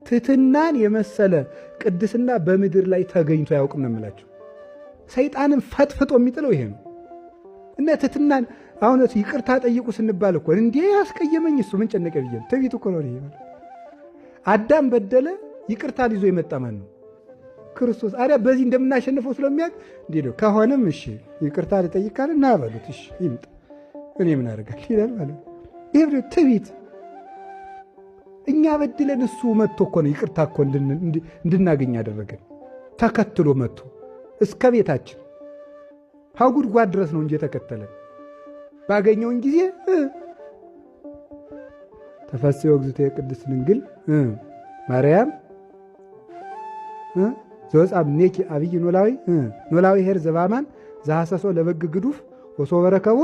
ትሕትናን የመሰለ ቅድስና በምድር ላይ ተገኝቶ አያውቅም ነው የምላቸው። ሰይጣንን ፈጥፍጦ የሚጥለው ይሄ ነው። እና ትሕትናን አሁን ይቅርታ ጠይቁ ስንባል እኮ እንዴ ያስቀየመኝ እሱ ምን ጨነቀ ብዬ ትዕቢት እኮ ነው። ይሄ አዳም በደለ፣ ይቅርታን ይዞ የመጣ ማን ነው? ክርስቶስ። አዲያ በዚህ እንደምናሸንፈው ስለሚያውቅ እንዴ ነው ከሆነም እሺ ይቅርታ ልጠይቅ ካለ ና በሉት፣ እሺ ይምጣ፣ እኔ ምን አደርጋለሁ ይላል ማለት ነው። ይሄ ትዕቢት። እኛ በድለን እሱ መጥቶ እኮ ነው ይቅርታ እኮ እንድናገኝ ያደረገን። ተከትሎ መጥቶ እስከ ቤታችን ሀጉድጓድ ድረስ ነው እንጂ የተከተለን። ባገኘውን ጊዜ ተፈሥሒ እግዝእትየ ቅድስት ድንግል ማርያም ዘወፃእምኔኪ አብይ ኖላዊ ኄር ዘበአማን ዘሐሰሶ ለበግ ግዱፍ ወሶበ ረከቦ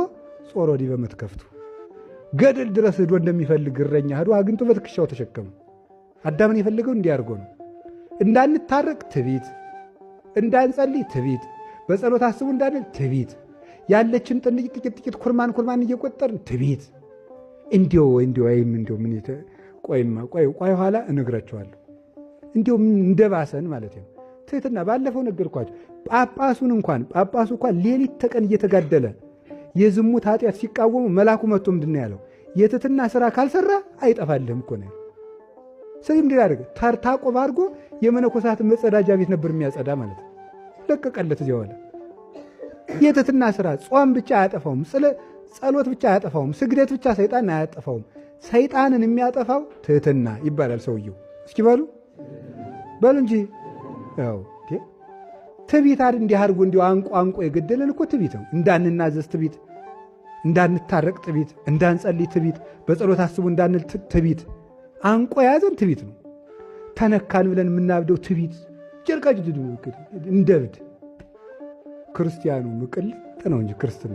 ጾሮ ዲበ መትከፍቱ። ገደል ድረስ ሄዶ እንደሚፈልግ እረኛ ሄዶ አግኝቶ በትከሻው ተሸከመ። አዳምን የፈለገው እንዲያርጎ ነው። እንዳንታረቅ ትዕቢት፣ እንዳንጸልይ ትዕቢት፣ በጸሎት አስቡ እንዳንል ትዕቢት፣ ያለችን ጥቂት ኩርማን እየቆጠርን ትዕቢት። እንዲው ወይም ምን ቆይ ኋላ እነግራቸዋለሁ። እንዲው እንደባሰን ማለት ነው። ትሕትና ባለፈው ነገርኳቸው። ጳጳሱ እንኳን ሌሊት ተቀን እየተጋደለ የዝሙት ኃጢአት ሲቃወሙ መልአኩ መጥቶ ምንድን ነው ያለው? የትሕትና ሥራ ካልሰራ አይጠፋልህም እኮ ነው። ስለዚህ እንዲህ ያደርግ ተርታ ቆብ አድርጎ የመነኮሳትን መጸዳጃ ቤት ነበር የሚያጸዳ ማለት ነው። ለቀቀለት። እዚያ ኋላ የትሕትና ሥራ ጾም ብቻ አያጠፋውም፣ ጸሎት ብቻ አያጠፋውም፣ ስግደት ብቻ ሰይጣን አያጠፋውም። ሰይጣንን የሚያጠፋው ትሕትና ይባላል ሰውየው። እስኪ በሉ እንጂ ያው ትዕቢት አይደል? እንዲህ አድርጎ እንዲሁ አንቆ የገደለን እኮ ትዕቢት ነው። እንዳንናዘዝ ትዕቢት፣ እንዳንታረቅ ትዕቢት፣ እንዳንጸልይ ትዕቢት፣ በጸሎት አስቡ እንዳንል ትዕቢት፣ አንቆ የያዘን ትዕቢት ነው። ተነካን ብለን የምናብደው ትዕቢት፣ ጨርቃጭ እንደብድ። ክርስቲያኑ ምቅልጥ ነው እንጂ ክርስትና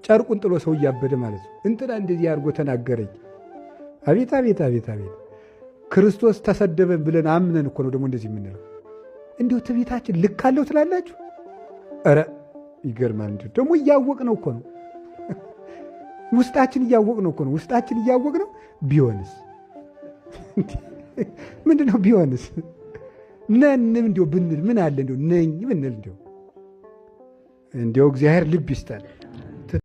ጨርቁን ጥሎ ሰው እያበደ ማለት ነው። እንትና እንደዚህ አድርጎ ተናገረኝ። አቤት አቤት አቤት አቤት! ክርስቶስ ተሰደበ ብለን አምነን እኮ ነው ደግሞ እንደዚህ የምንለው። እንዲሁ ትዕቢታችን ልክ አለው ትላላችሁ? ኧረ ይገርማል። እንዲሁ ደግሞ እያወቅነው እኮ ነው። ውስጣችን እያወቅነው እኮ ነው። ውስጣችን እያወቅነው ቢሆንስ ምንድን ነው? ቢሆንስ ነንም እንዲሁ ብንል ምን አለ? እንዲሁ ነኝ ብንል እንዲሁ እግዚአብሔር ልብ ይስጠን።